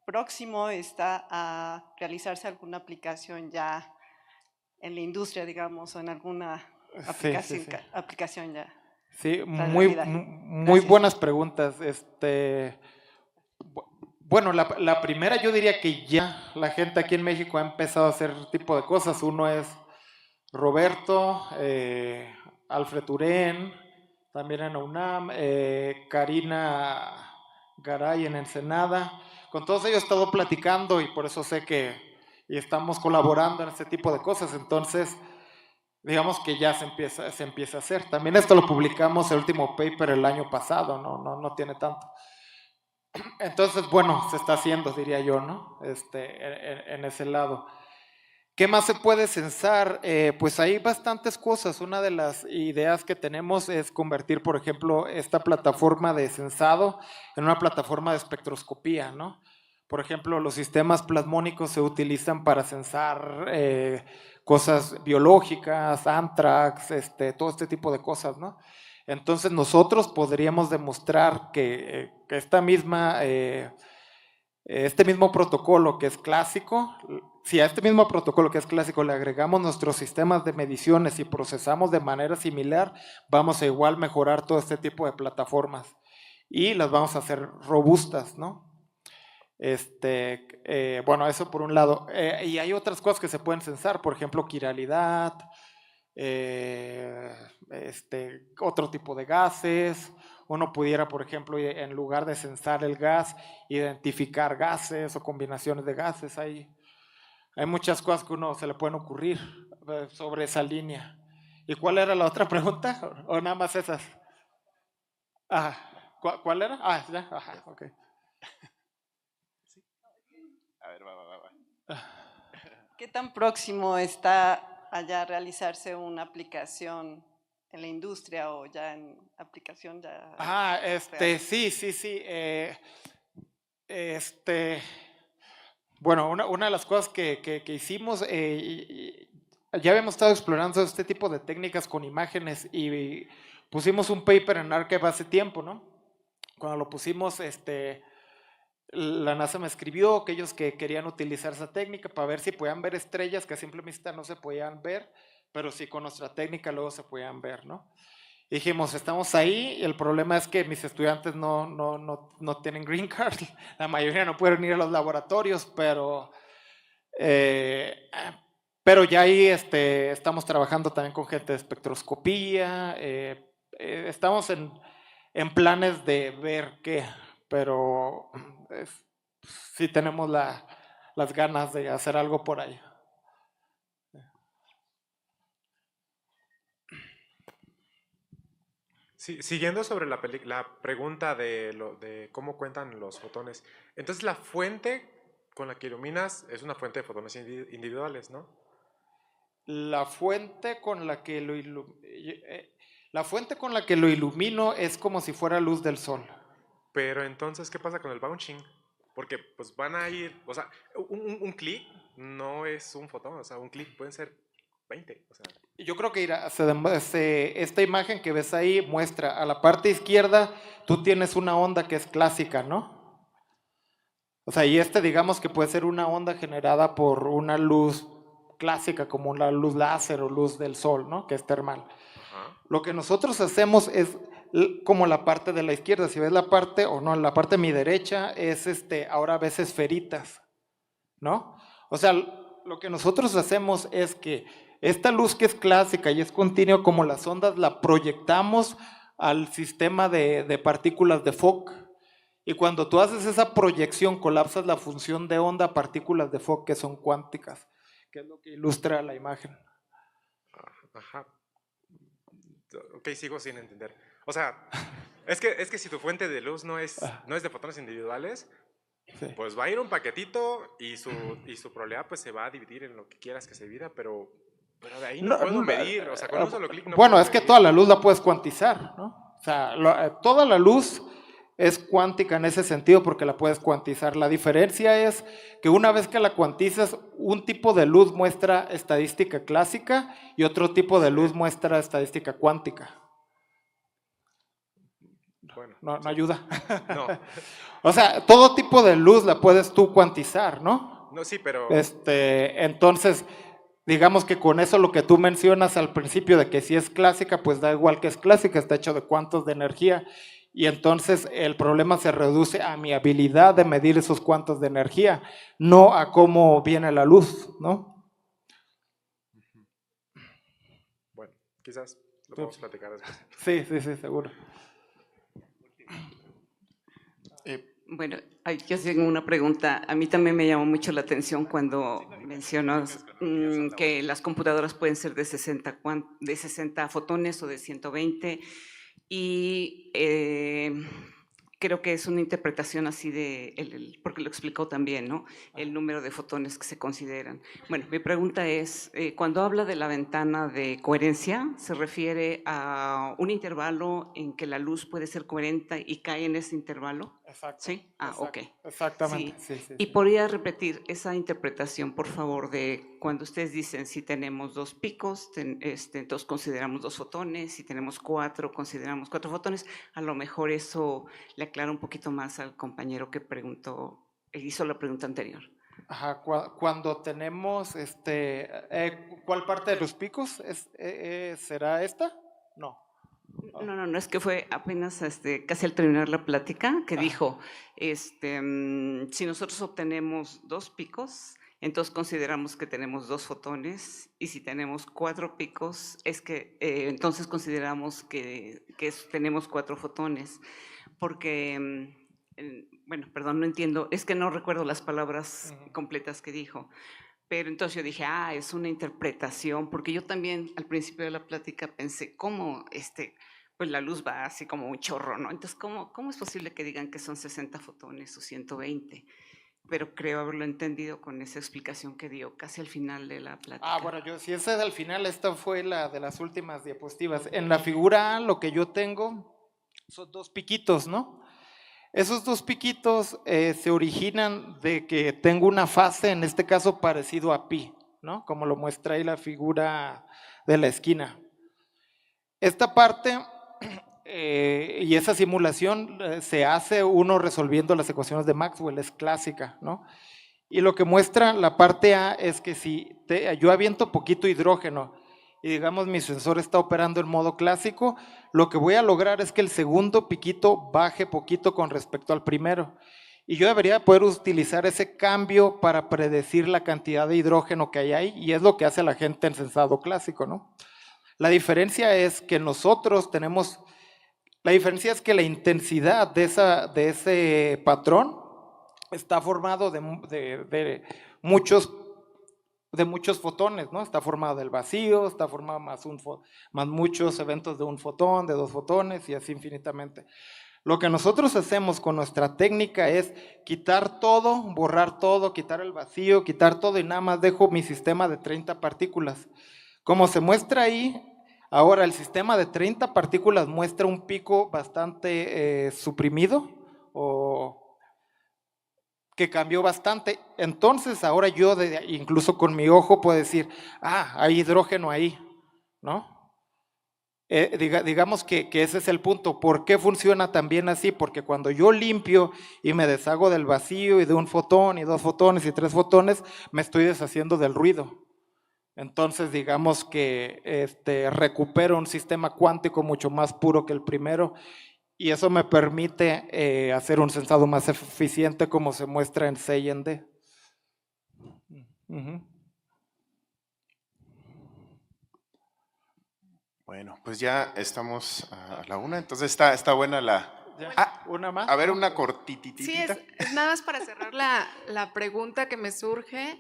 próximo está a realizarse alguna aplicación ya en la industria, digamos, o en alguna aplicación, Sí. aplicación ya? Sí, muy muy buenas preguntas. Bueno, la primera yo diría que ya la gente aquí en México ha empezado a hacer tipo de cosas. Uno es Roberto, Alfred Turén, también en UNAM, Karina Garay en Ensenada. Con todos ellos he estado platicando y por eso sé que y estamos colaborando en este tipo de cosas. Entonces, digamos que ya se empieza a hacer. También esto lo publicamos el último paper el año pasado, no tiene tanto. Entonces, bueno, se está haciendo, diría yo, ¿no? En ese lado. ¿Qué más se puede censar? Pues hay bastantes cosas. Una de las ideas que tenemos es convertir, por ejemplo, esta plataforma de censado en una plataforma de espectroscopía, ¿no? Por ejemplo, los sistemas plasmónicos se utilizan para censar cosas biológicas, anthrax, todo este tipo de cosas, ¿no? Entonces nosotros podríamos demostrar que este mismo protocolo que es clásico, si a este mismo protocolo que es clásico le agregamos nuestros sistemas de mediciones y procesamos de manera similar, vamos a igual mejorar todo este tipo de plataformas y las vamos a hacer robustas, ¿no? Bueno, eso por un lado. Y hay otras cosas que se pueden censar, por ejemplo, quiralidad, otro tipo de gases. Uno pudiera, por ejemplo, en lugar de censar el gas, identificar gases o combinaciones de gases. Hay muchas cosas que uno se le pueden ocurrir sobre esa línea. ¿Y cuál era la otra pregunta? ¿O nada más esas? Ajá. ¿Cuál era? Ah, ya, ajá, ok. A ver, va. ¿Qué tan próximo está allá realizarse una aplicación en la industria o ya en aplicación ya? Sí. Bueno, una de las cosas que hicimos, ya habíamos estado explorando este tipo de técnicas con imágenes y pusimos un paper en Archive hace tiempo, ¿no? Cuando lo pusimos, la NASA me escribió que ellos que querían utilizar esa técnica para ver si podían ver estrellas que a simple vista no se podían ver, pero sí con nuestra técnica luego se podían ver, ¿no? Y dijimos, estamos ahí y el problema es que mis estudiantes no tienen green card, la mayoría no pueden ir a los laboratorios, pero ya ahí estamos trabajando también con gente de espectroscopía, estamos en planes de ver qué, pero sí tenemos las ganas de hacer algo por ahí. Sí, siguiendo sobre la pregunta de cómo cuentan los fotones, entonces la fuente con la que iluminas es una fuente de fotones individuales, ¿no? La fuente con la que lo ilumino es como si fuera luz del sol. Pero entonces, ¿qué pasa con el bouncing? Porque pues van a ir, o sea, un clic no es un fotón, o sea, un clic pueden ser 20, o sea. Yo creo que esta imagen que ves ahí muestra a la parte izquierda, tú tienes una onda que es clásica, ¿no? O sea, y digamos que puede ser una onda generada por una luz clásica como una luz láser o luz del sol, ¿no? Que es termal. Ajá. Lo que nosotros hacemos es como la parte de la izquierda. Si ves la parte, o no, la parte de mi derecha es ahora ves esferitas, ¿no? O sea, lo que nosotros hacemos es que esta luz que es clásica y es continua como las ondas, la proyectamos al sistema de partículas de Fock. Y cuando tú haces esa proyección, colapsas la función de onda a partículas de Fock que son cuánticas, que es lo que ilustra la imagen. Ajá. Ok, sigo sin entender. O sea, es que si tu fuente de luz no es de fotones individuales, Sí. pues va a ir un paquetito y su probabilidad pues se va a dividir en lo que quieras que se divida, pero de ahí no puedo medir. O sea, con un solo clic no bueno, puedo es que medir. toda la luz la puedes cuantizar, ¿no? O sea, toda la luz es cuántica en ese sentido porque la puedes cuantizar. La diferencia es que una vez que la cuantizas, un tipo de luz muestra estadística clásica y otro tipo de luz muestra estadística cuántica. Bueno, No sí. ayuda. No, O sea, todo tipo de luz la puedes tú cuantizar, ¿no? no, sí, pero Entonces, digamos que con eso lo que tú mencionas al principio de que si es clásica, pues da igual que es clásica, está hecho de cuantos de energía. Y entonces el problema se reduce a mi habilidad de medir esos cuantos de energía, no a cómo viene la luz, ¿no? bueno, quizás lo podemos platicar después. Sí, seguro. Bueno, yo tengo una pregunta. A mí también me llamó mucho la atención cuando mencionas que las computadoras pueden ser de 60 fotones o de 120 y creo que es una interpretación así porque lo explicó también, ¿no? El número de fotones que se consideran. Bueno, mi pregunta es, cuando habla de la ventana de coherencia, ¿se refiere a un intervalo en que la luz puede ser coherente y cae en ese intervalo? Exacto. ¿Sí? Ok. Exactamente. Sí. Sí. ¿Y podría repetir esa interpretación, por favor, de cuando ustedes dicen si tenemos 2 picos, entonces consideramos 2 fotones, si tenemos 4, consideramos 4 fotones? A lo mejor eso le aclara un poquito más al compañero que hizo la pregunta anterior. Ajá, cuando tenemos, ¿cuál parte de los picos será esta? No. No, es que fue apenas casi al terminar la plática que dijo, si nosotros obtenemos 2 picos, entonces consideramos que tenemos 2 fotones, y si tenemos 4 picos, entonces consideramos que tenemos 4 fotones, porque, bueno, perdón, no entiendo, es que no recuerdo las palabras completas que dijo. Pero entonces yo dije, es una interpretación, porque yo también al principio de la plática pensé, ¿cómo pues la luz va así como un chorro, ¿no? Entonces, ¿cómo es posible que digan que son 60 fotones o 120? Pero creo haberlo entendido con esa explicación que dio casi al final de la plática. Bueno, si esa es al final, esta fue la de las últimas diapositivas. En la figura A, lo que yo tengo son 2 piquitos, ¿no? Esos 2 piquitos se originan de que tengo una fase, en este caso parecido a pi, ¿no? Como lo muestra ahí la figura de la esquina. Esta parte y esa simulación se hace uno resolviendo las ecuaciones de Maxwell, es clásica, ¿no? Y lo que muestra la parte A es que si yo aviento poquito hidrógeno y digamos mi sensor está operando en modo clásico, lo que voy a lograr es que el segundo piquito baje poquito con respecto al primero. Y yo debería poder utilizar ese cambio para predecir la cantidad de hidrógeno que hay ahí, y es lo que hace la gente en sensado clásico, ¿no? La diferencia es que nosotros tenemos, la diferencia es que la intensidad de ese patrón está formado de muchos fotones, ¿no? Está formado del vacío, está formado más muchos eventos de un fotón, de 2 fotones y así infinitamente. Lo que nosotros hacemos con nuestra técnica es quitar todo, borrar todo, quitar el vacío, quitar todo y nada más dejo mi sistema de 30 partículas. Como se muestra ahí, ahora el sistema de 30 partículas muestra un pico bastante suprimido o que cambió bastante. Entonces ahora yo incluso con mi ojo puedo decir, hay hidrógeno ahí, ¿no? Digamos que ese es el punto. ¿Por qué funciona también así? Porque cuando yo limpio y me deshago del vacío y de un fotón y 2 fotones y 3 fotones, me estoy deshaciendo del ruido, Entonces, digamos que recupero un sistema cuántico mucho más puro que el primero y eso me permite hacer un sensado más eficiente como se muestra en C y en D. Bueno, pues ya estamos a la 1, entonces está buena la... ¿Una más? A ver, una cortititita. Sí, es nada más para cerrar la pregunta que me surge.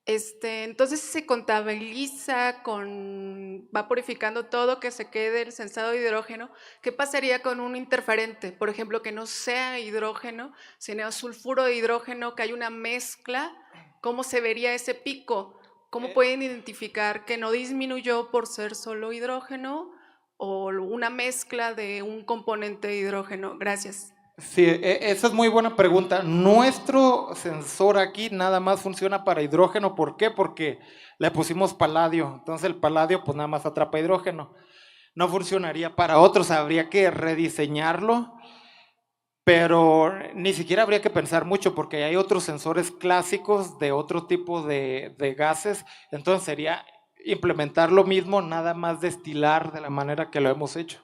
Entonces, si se contabiliza va purificando todo, que se quede el sensado de hidrógeno, ¿qué pasaría con un interferente? Por ejemplo, que no sea hidrógeno, sino sulfuro de hidrógeno, que hay una mezcla, ¿cómo se vería ese pico? ¿Cómo pueden identificar que no disminuyó por ser solo hidrógeno o una mezcla de un componente de hidrógeno? Gracias. Sí, esa es muy buena pregunta. Nuestro sensor aquí nada más funciona para hidrógeno. ¿Por qué? Porque le pusimos paladio. Entonces el paladio pues nada más atrapa hidrógeno. No funcionaría para otros, habría que rediseñarlo, pero ni siquiera habría que pensar mucho porque hay otros sensores clásicos de otro tipo de gases. Entonces sería implementar lo mismo, nada más destilar de la manera que lo hemos hecho.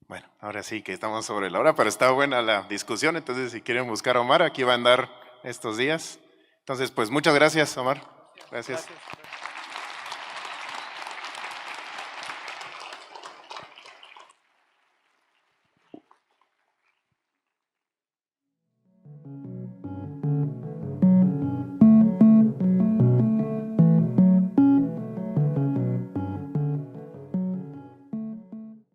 Bueno, ahora sí que estamos sobre la hora, pero está buena la discusión, entonces si quieren buscar a Omar, aquí va a andar estos días. Entonces, pues muchas gracias, Omar. Gracias.